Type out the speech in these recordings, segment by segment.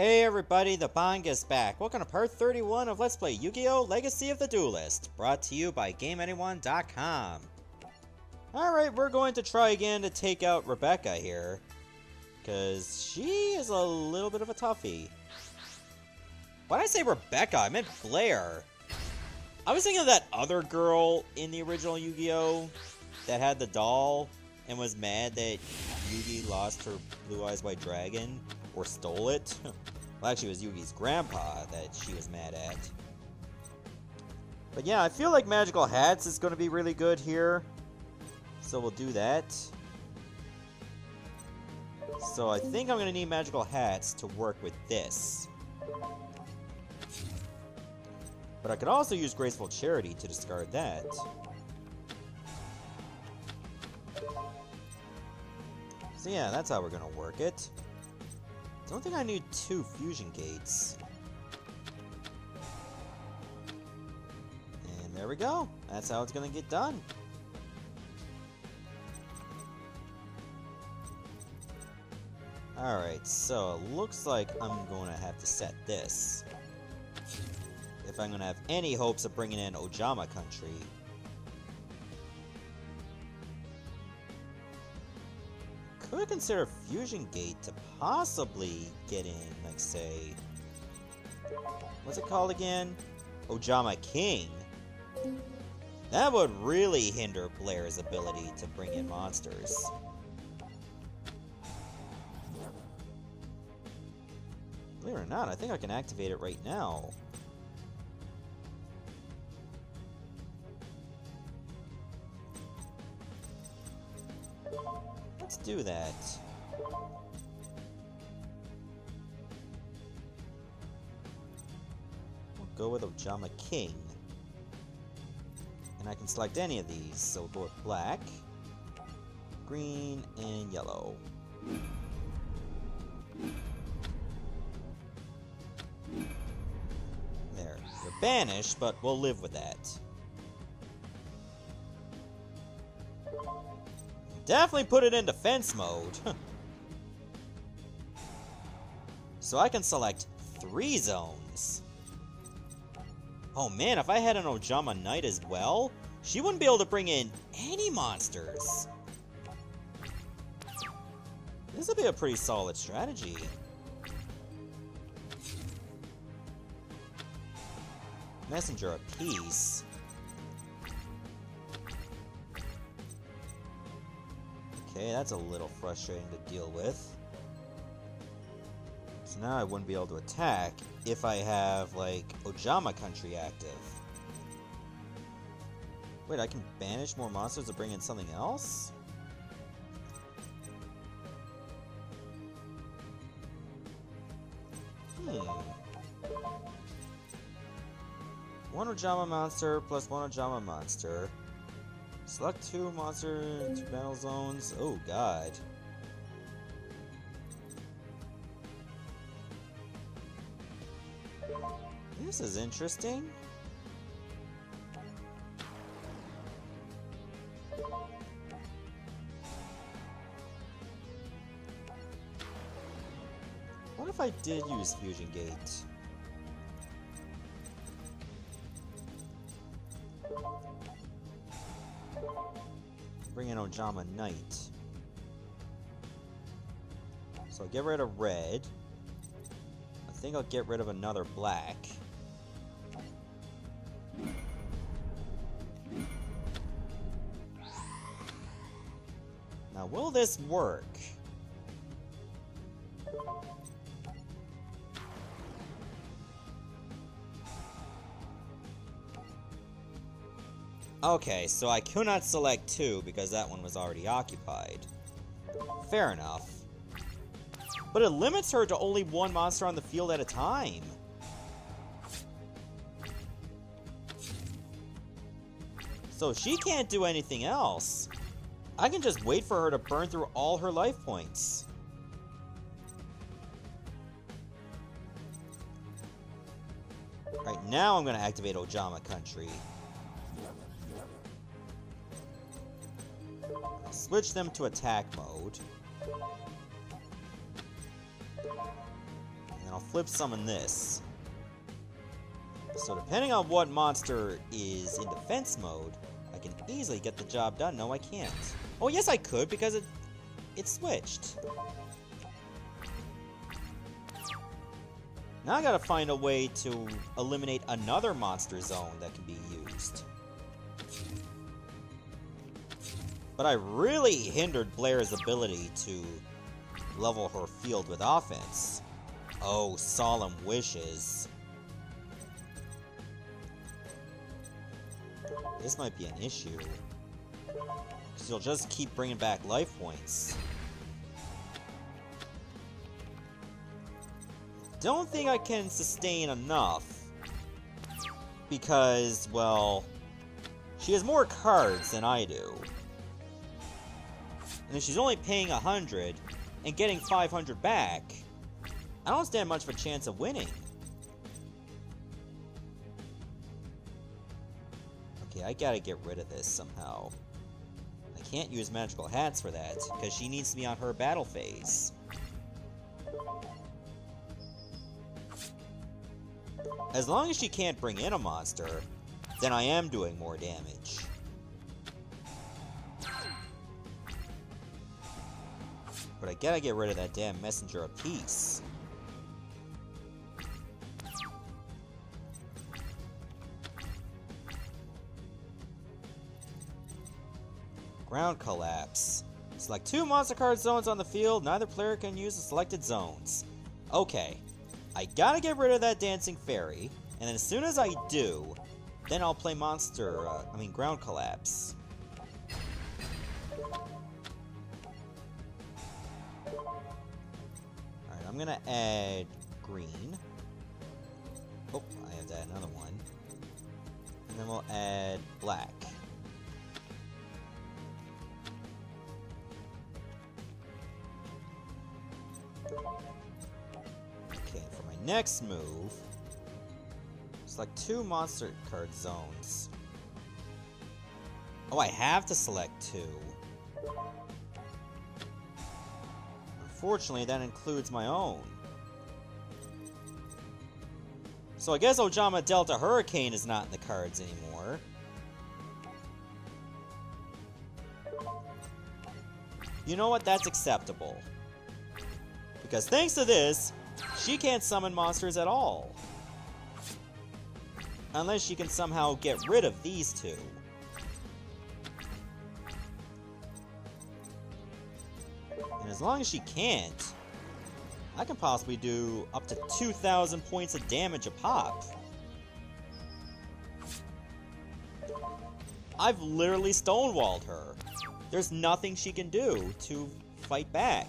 Hey everybody, the Banga's back. Welcome to part 31 of Let's Play Yu-Gi-Oh! Legacy of the Duelist, brought to you by GameAnyone.com. Alright, we're going to try again to take out Rebecca here, because she is a little bit of a toughie. Why did I say Rebecca? I meant Blair. I was thinking of that other girl in the original Yu-Gi-Oh! That had the doll and was mad that Yugi lost her Blue Eyes White Dragon. Or stole it. Well, actually, it was Yugi's grandpa that she was mad at. But yeah, I feel like Magical Hats is going to be really good here. So we'll do that. So I think I'm going to need Magical Hats to work with this. But I could also use Graceful Charity to discard that. So yeah, that's how we're going to work it. I don't think I need 2 fusion gates. And there we go. That's how it's gonna get done. Alright, so it looks like I'm gonna have to set this. If I'm gonna have any hopes of bringing in Ojama Country. Could consider Fusion Gate to possibly get in, like, say... What's it called again? Ojama King. That would really hinder Blair's ability to bring in monsters. Believe it or not, I think I can activate it right now. Let's do that. We'll go with Ojama King. And I can select any of these, so we'll go with black, green, and yellow. There. They're banished, but we'll live with that. Definitely put it in defense mode. So I can select 3 zones. Oh man, if I had an Ojama Knight as well, she wouldn't be able to bring in any monsters. This would be a pretty solid strategy. Messenger of Peace. Okay, that's a little frustrating to deal with. So now I wouldn't be able to attack if I have, like, Ojama Country active. Wait, I can banish more monsters to bring in something else? One Ojama monster plus 1 Ojama monster. Select 2 monster 2 battle zones. Oh god. This is interesting. What if I did use Fusion Gate? Bring in Ojama Knight. So I'll get rid of red. I think I'll get rid of another black. Now, will this work? Okay, so I could not select 2 because that one was already occupied. Fair enough. But it limits her to only 1 monster on the field at a time. So she can't do anything else. I can just wait for her to burn through all her life points. Right now I'm going to activate Ojama Country. I'll switch them to attack mode. And then I'll I'll flip summon this. So depending on what monster is in defense mode, I can easily get the job done. No, I can't. Oh, yes, I could, because it switched. Now I gotta find a way to eliminate another monster zone that can be used. But I really hindered Blair's ability to level her field with offense. Oh, Solemn Wishes. This might be an issue. Because you'll just keep bringing back life points. Don't think I can sustain enough. Because, well, she has more cards than I do. And if she's only paying 100 and getting 500 back, I don't stand much of a chance of winning. Okay, I gotta get rid of this somehow. I can't use magical hats for that, because she needs to be on her battle phase. As long as she can't bring in a monster, then I am doing more damage. But I gotta get rid of that damn Messenger of Peace. Ground Collapse. Select 2 monster card zones on the field. Neither player can use the selected zones. Okay. I gotta get rid of that Dancing Fairy. And then as soon as I do, then I'll play Ground Collapse. Alright, I'm gonna add green. Oh, I have to add another one. And then we'll add black. Okay, for my next move, select 2 monster card zones. Oh, I have to select 2. Unfortunately, that includes my own. So I guess Ojama Delta Hurricane is not in the cards anymore. You know what? That's acceptable. Because thanks to this, she can't summon monsters at all. Unless she can somehow get rid of these 2. And as long as she can't, I can possibly do up to 2,000 points of damage a pop. I've literally stonewalled her. There's nothing she can do to fight back.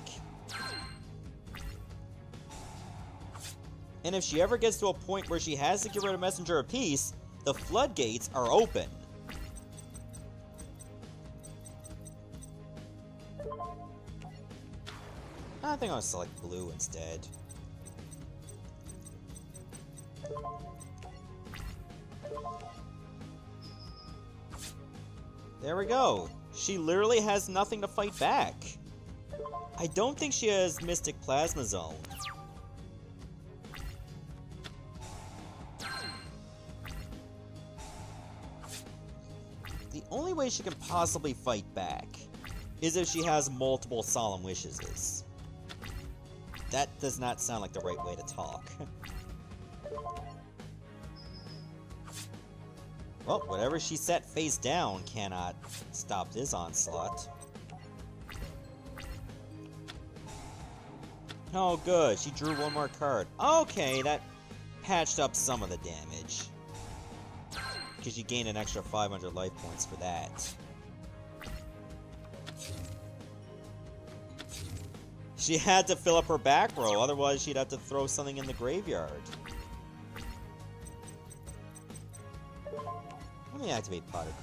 And if she ever gets to a point where she has to get rid of Messenger of Peace, the floodgates are open. I think I'll select blue instead. There we go. She literally has nothing to fight back. I don't think she has Mystic Plasma Zone. The only way she can possibly fight back is if she has multiple Solemn Wishes. That does not sound like the right way to talk. Well, whatever she set face down cannot stop this onslaught. Oh good, she drew 1 more card. Okay, that patched up some of the damage. Because you gained an extra 500 life points for that. She had to fill up her back row, otherwise she'd have to throw something in the graveyard. Let me activate Pot of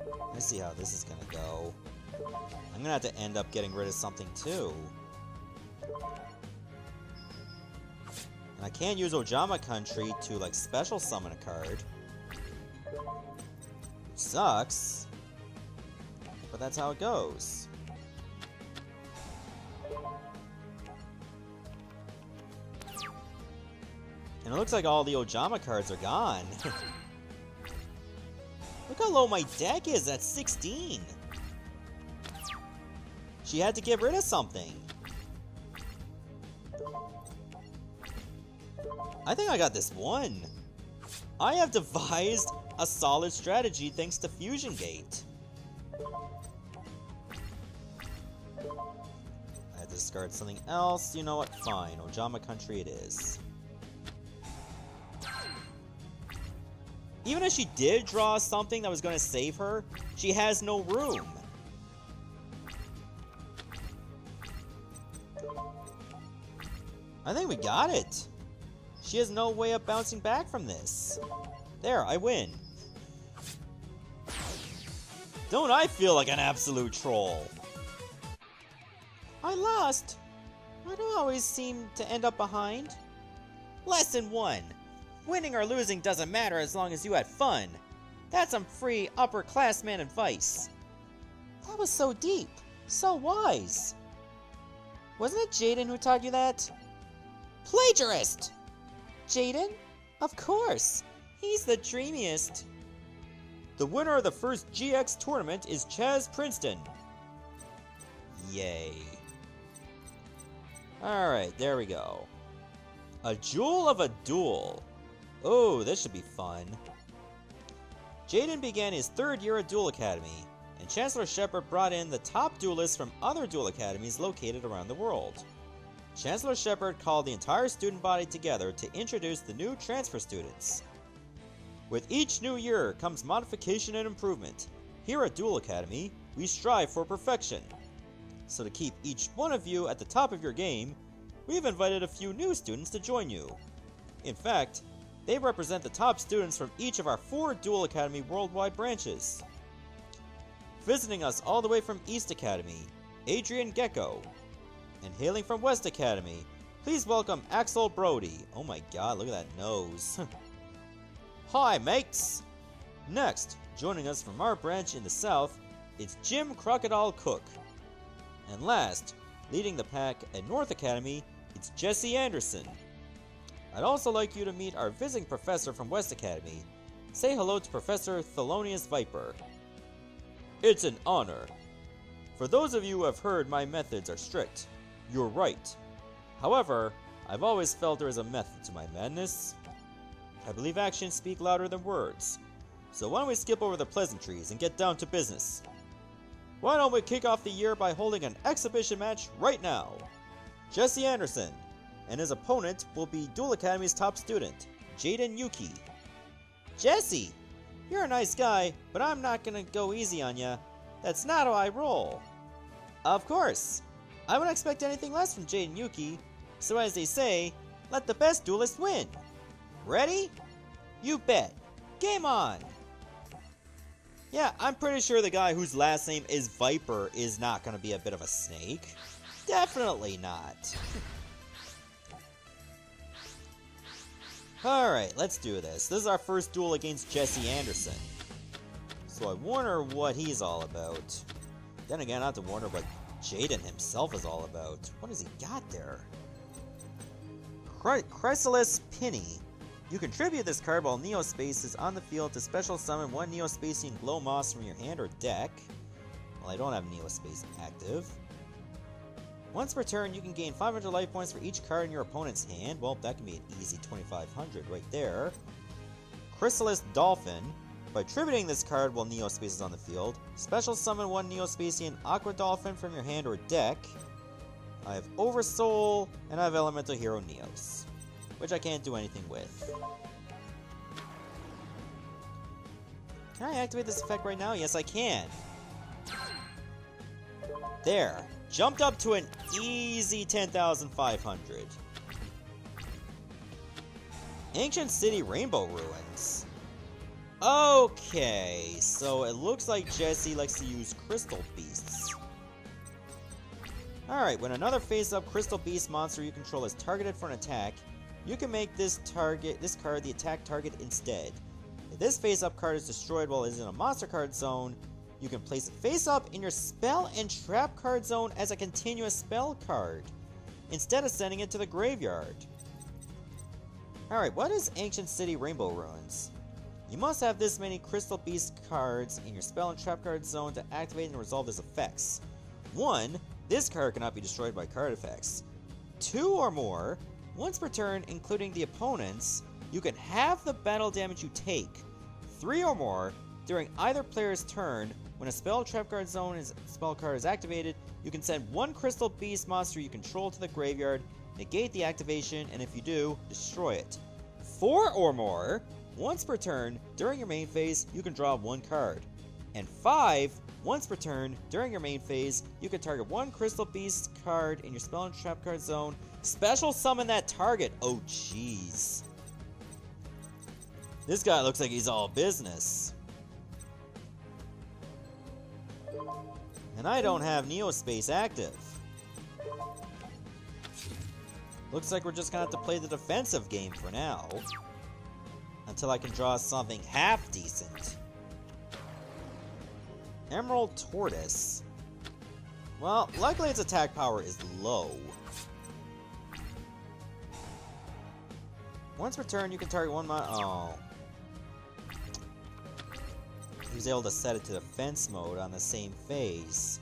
Greed. Let's see how this is gonna go. I'm gonna have to end up getting rid of something too. And I can't use Ojama Country to, like, special summon a card. Which sucks. But that's how it goes. And it looks like all the Ojama cards are gone. Look how low my deck is at 16. She had to get rid of something. I think I got this one. I have devised a solid strategy thanks to Fusion Gate. I had to discard something else. You know what? Fine. Ojama Country it is. Even if she did draw something that was going to save her, she has no room. I think we got it. She has no way of bouncing back from this. There, I win. Don't I feel like an absolute troll? I lost. Why do I always seem to end up behind? Lesson 1. Winning or losing doesn't matter as long as you had fun. That's some free upperclassman advice. That was so deep. So wise. Wasn't it Jaden who taught you that? Plagiarist! Jaden? Of course. He's the dreamiest. The winner of the first GX tournament is Chaz Princeton. Yay. Alright, there we go. A Jewel of a Duel. Oh, this should be fun. Jaden began his 3rd year at Duel Academy, and Chancellor Shepard brought in the top duelists from other Duel Academies located around the world. Chancellor Shepard called the entire student body together to introduce the new transfer students. With each new year comes modification and improvement. Here at Duel Academy, we strive for perfection. So to keep each one of you at the top of your game, we've invited a few new students to join you. In fact, they represent the top students from each of our 4 Duel Academy worldwide branches. Visiting us all the way from East Academy, Adrian Gecko. And hailing from West Academy, please welcome Axel Brody. Oh my god, look at that nose. Hi, mates! Next, joining us from our branch in the South, it's Jim Crocodile Cook. And last, leading the pack at North Academy, it's Jesse Anderson. I'd also like you to meet our visiting professor from West Academy. Say hello to Professor Thelonious Viper. It's an honor. For those of you who have heard my methods are strict, you're right. However, I've always felt there is a method to my madness. I believe actions speak louder than words. So why don't we skip over the pleasantries and get down to business? Why don't we kick off the year by holding an exhibition match right now? Jesse Anderson and his opponent will be Duel Academy's top student, Jaden Yuki. Jesse, you're a nice guy, but I'm not gonna go easy on ya. That's not how I roll. Of course. I wouldn't expect anything less from Jaden Yuki, so as they say, let the best duelist win. Ready? You bet. Game on! Yeah, I'm pretty sure the guy whose last name is Viper is not gonna be a bit of a snake. Definitely not. Alright, let's do this. This is our first duel against Jesse Anderson. So I wonder what he's all about. Then again, I have to wonder what Jaden himself is all about. What has he got there? Chrysalis Penny. You contribute this card while Neospace is on the field to special summon 1 Neospacing Glow Moss from your hand or deck. Well, I don't have Neospace active. Once per turn, you can gain 500 life points for each card in your opponent's hand. Well, that can be an easy 2,500 right there. Chrysalis Dolphin. By tributing this card while Neospace is on the field, special summon 1 Neospacian Aqua Dolphin from your hand or deck. I have Oversoul, and I have Elemental Hero Neos, which I can't do anything with. Can I activate this effect right now? Yes, I can. There. Jumped up to an easy 10,500. Ancient City Rainbow Ruins. Okay, so it looks like Jesse likes to use Crystal Beasts. Alright, when another face-up Crystal Beast monster you control is targeted for an attack, you can make this card the attack target instead. If this face-up card is destroyed while it is in a monster card zone, you can place it face-up in your spell and trap card zone as a continuous spell card, instead of sending it to the graveyard. Alright, what is Ancient City Rainbow Ruins? You must have this many Crystal Beast cards in your spell and trap card zone to activate and resolve its effects. 1. This card cannot be destroyed by card effects. 2 or more. Once per turn, including the opponent's, you can halve the battle damage you take. 3 or more. During either player's turn, when a spell trap card zone spell card is activated, you can send 1 Crystal Beast monster you control to the graveyard, negate the activation, and if you do, destroy it. 4 or more. Once per turn, during your main phase, you can draw 1 card. And 5, once per turn, during your main phase, you can target 1 Crystal Beast card in your spell and trap card zone. Special summon that target. Oh jeez. This guy looks like he's all business. And I don't have Neospace active. Looks like we're just gonna have to play the defensive game for now. Until I can draw something half decent. Emerald Tortoise. Well, luckily its attack power is low. Once per turn, you can target 1 oh. He was able to set it to defense mode on the same phase.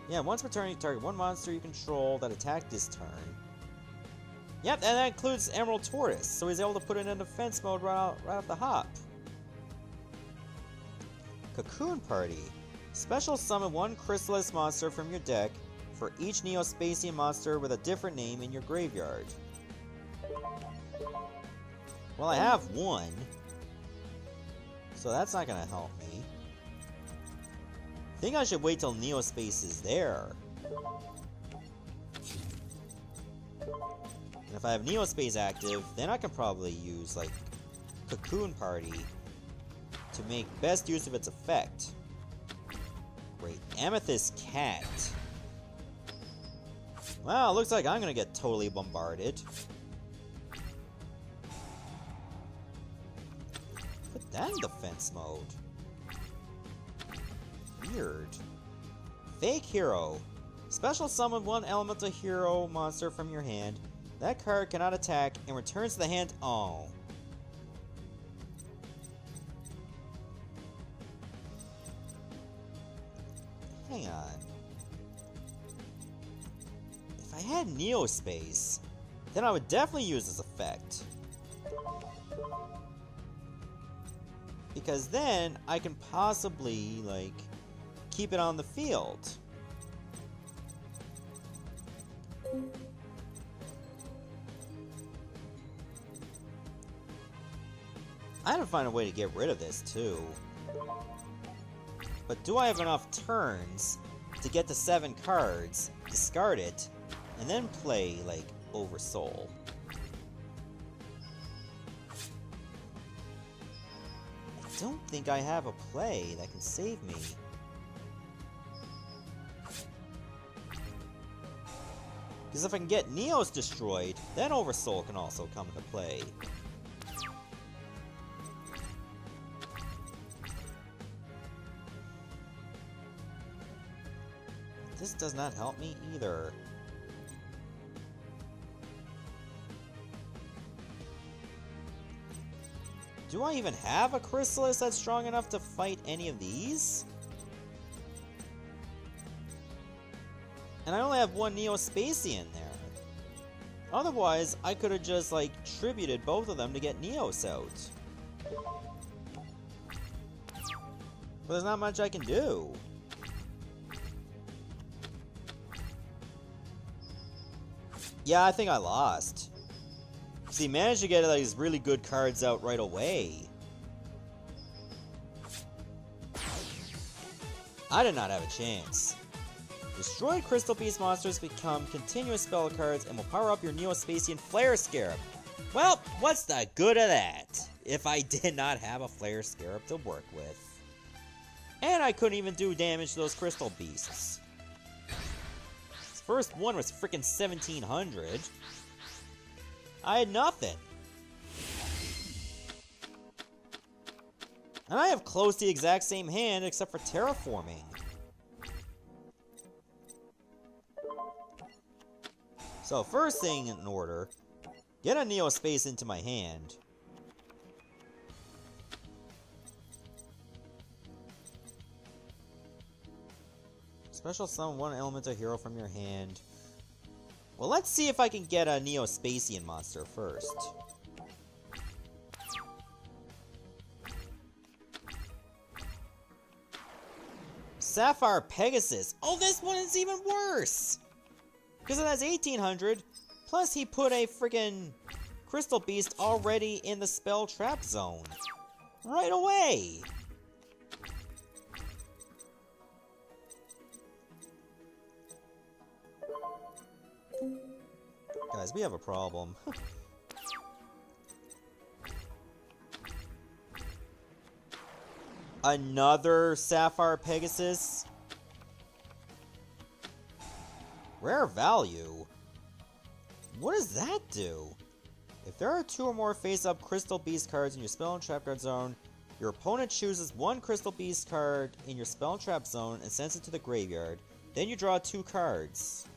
Yeah, once per turn, you target 1 monster you control that attacked this turn. Yep, and that includes Emerald Tortoise, so he's able to put it in defense mode right off the hop. Cocoon Party. Special summon 1 Chrysalis monster from your deck for each Neospacian monster with a different name in your graveyard. Well, I have 1, so that's not gonna help me. I think I should wait till Neospace is there. And if I have Neospace active, then I can probably use, like, Cocoon Party to make best use of its effect. Great. Amethyst Cat. Well, looks like I'm gonna get totally bombarded. Put that in defense mode. Weird. Fake Hero. Special summon 1 elemental hero monster from your hand. That card cannot attack and returns to the hand. Oh. Hang on. If I had Neospace, then I would definitely use this effect. Because then I can possibly, like, keep it on the field. I had to find a way to get rid of this, too. But do I have enough turns to get to 7 cards, discard it, and then play, like, Oversoul? I don't think I have a play that can save me. Because if I can get Neos destroyed, then Oversoul can also come into play. This does not help me either. Do I even have a Chrysalis that's strong enough to fight any of these? And I only have 1 Neospacian there. Otherwise, I could have just, like, tributed both of them to get Neos out. But there's not much I can do. Yeah, I think I lost. See, managed to get these really good cards out right away. I did not have a chance. Destroyed Crystal Beast monsters become continuous spell cards and will power up your Neospacian Flare Scarab. Well, what's the good of that, if I did not have a Flare Scarab to work with? And I couldn't even do damage to those Crystal Beasts. First one was freaking 1700. I had nothing. And I have close to the exact same hand except for terraforming. So first thing in order, get a Neo Space into my hand. Special summon one elemental hero from your hand. Well, let's see if I can get a Neo Spacian monster first. Sapphire Pegasus. Oh, this one is even worse! Because it has 1800, plus he put a freaking Crystal Beast already in the spell trap zone. Right away! Guys, we have a problem. Another Sapphire Pegasus? Rare value? What does that do? If there are 2 or more face-up Crystal Beast cards in your Spell and Trap Card zone, your opponent chooses 1 Crystal Beast card in your Spell and Trap zone and sends it to the graveyard. Then you draw 2 cards.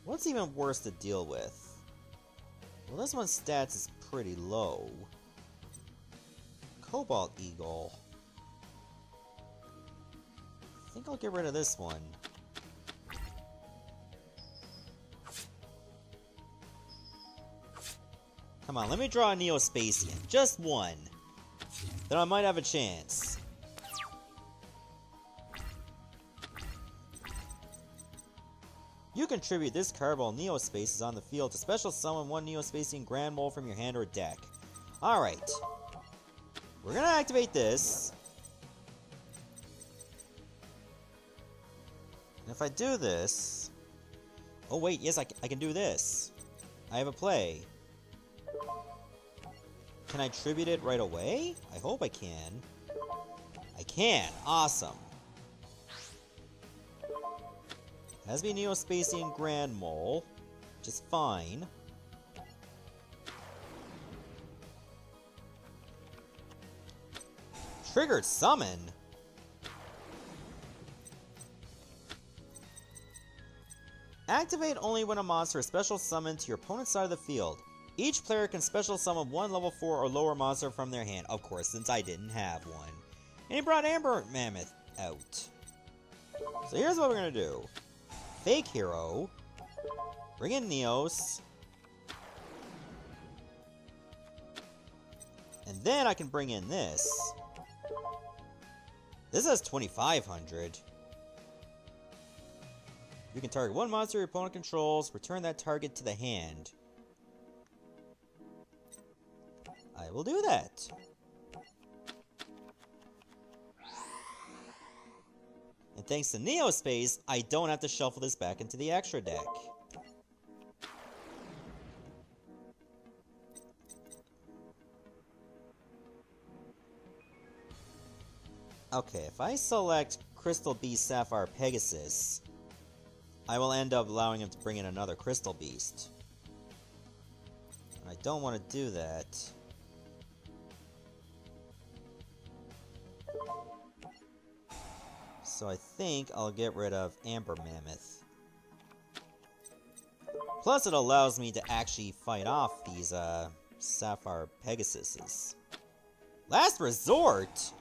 What's even worse to deal with? Well, this one's stats is pretty low. Cobalt Eagle. I think I'll get rid of this one. Come on, let me draw a Neo Spacian. Just one. Then I might have a chance. You contribute this card while Neo Space is on the field to special summon 1 Neo Spacian Grand Mole from your hand or deck. Alright. We're gonna activate this. And if I do this... Oh wait, yes, I can do this. I have a play. Can I tribute it right away? I hope I can. I can! Awesome! Has to be Neo Spacian Grand Mole, which is fine. Triggered Summon? Activate only when a monster is special summoned to your opponent's side of the field. Each player can special summon 1 level 4 or lower monster from their hand, of course, since I didn't have one. And he brought Amber Mammoth out. So here's what we're gonna do. Fake Hero. Bring in Neos. And then I can bring in this. This has 2500. You can target 1 monster your opponent controls, return that target to the hand. I will do that. And thanks to Neo Space, I don't have to shuffle this back into the extra deck. Okay, if I select Crystal Beast Sapphire Pegasus, I will end up allowing him to bring in another Crystal Beast. And I don't want to do that. So I think I'll get rid of Amber Mammoth. Plus it allows me to actually fight off these Sapphire Pegasuses. Last Resort!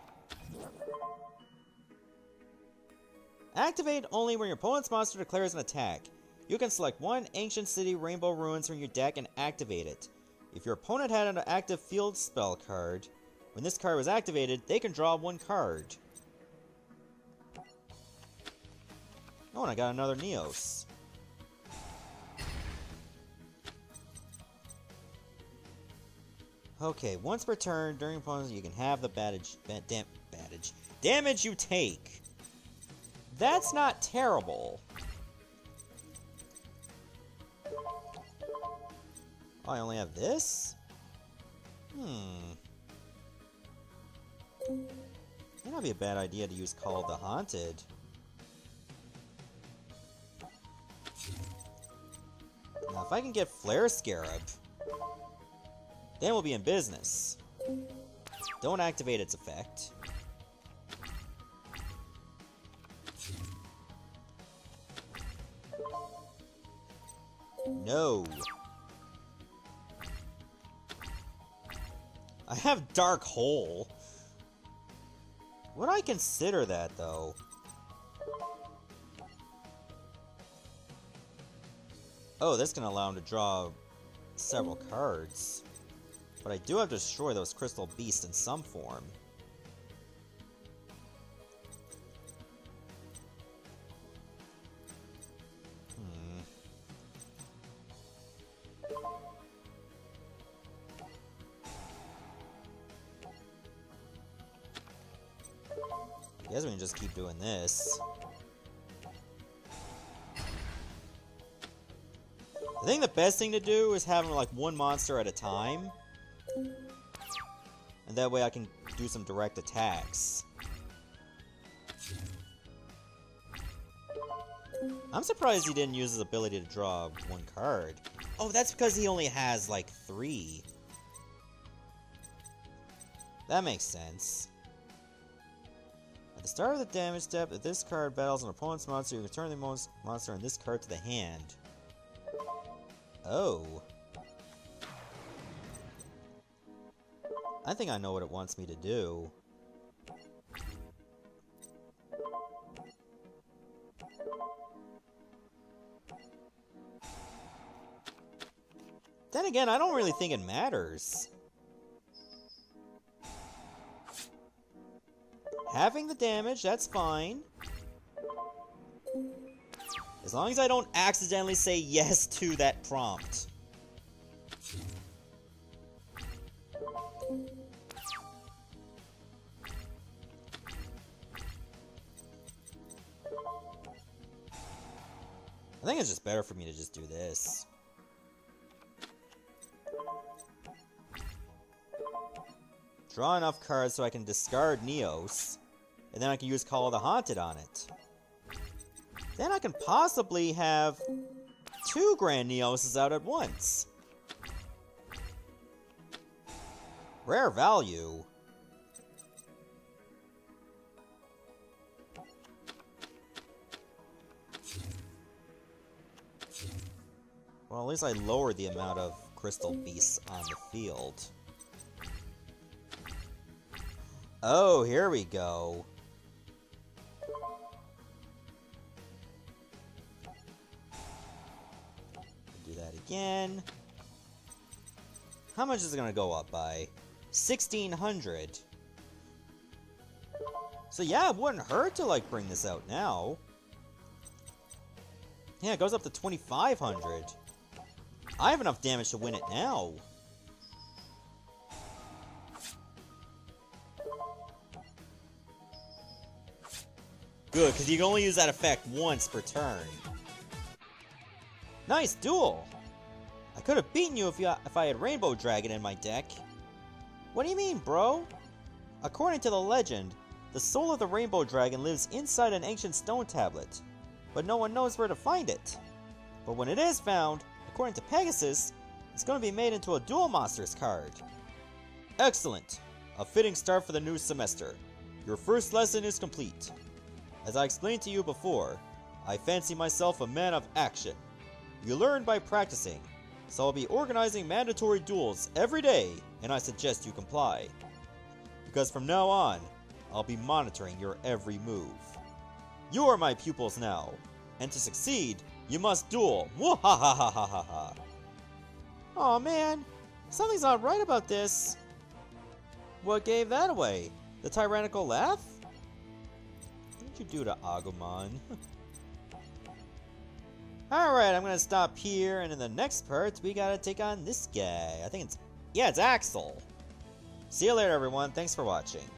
Activate only when your opponent's monster declares an attack. You can select 1 Ancient City Rainbow Ruins from your deck and activate it. If your opponent had an active field spell card, when this card was activated, they can draw 1 card. Oh, and I got another Neos. Okay, once per turn, during opponents, you can have the damage you take. That's not terrible. Oh, I only have this? Might not be a bad idea to use Call of the Haunted. Now, if I can get Flare Scarab, then we'll be in business. Don't activate its effect. No. I have Dark Hole. Would I consider that, though? Oh, that's gonna allow him to draw several cards. But I do have to destroy those crystal beasts in some form. I guess we can just keep doing this. I think the best thing to do is having like one monster at a time. And that way I can do some direct attacks. I'm surprised he didn't use his ability to draw one card. Oh, that's because he only has like 3. That makes sense. At the start of the damage step, if this card battles an opponent's monster, you can return the monster in this card to the hand. Oh. I think I know what it wants me to do. Then again, I don't really think it matters. Having the damage, that's fine. As long as I don't accidentally say yes to that prompt. I think it's just better for me to just do this. Draw enough cards so I can discard Neos, and then I can use Call of the Haunted on it. Then I can possibly have 2 Grand Neoses out at once. Rare value. Well, at least I lowered the amount of crystal beasts on the field. Oh, here we go. Do that again. How much is it gonna go up by? 1,600. So yeah, it wouldn't hurt to like bring this out now. Yeah, it goes up to 2,500. I have enough damage to win it now. Good, because you can only use that effect once per turn. Nice duel! I could have beaten you if I had Rainbow Dragon in my deck. What do you mean, bro? According to the legend, the soul of the Rainbow Dragon lives inside an ancient stone tablet, but no one knows where to find it. But when it is found, according to Pegasus, it's going to be made into a Duel Monsters card. Excellent! A fitting start for the new semester. Your first lesson is complete. As I explained to you before, I fancy myself a man of action. You learn by practicing, so I'll be organizing mandatory duels every day, and I suggest you comply. Because from now on, I'll be monitoring your every move. You are my pupils now, and to succeed, you must duel. Mwahahahaha. Aw man, something's not right about this. What gave that away? The tyrannical laugh? What did you do to Agumon? Alright, I'm gonna stop here, and in the next part, we gotta take on this guy. I think it's... yeah, it's Axel. See you later, everyone. Thanks for watching.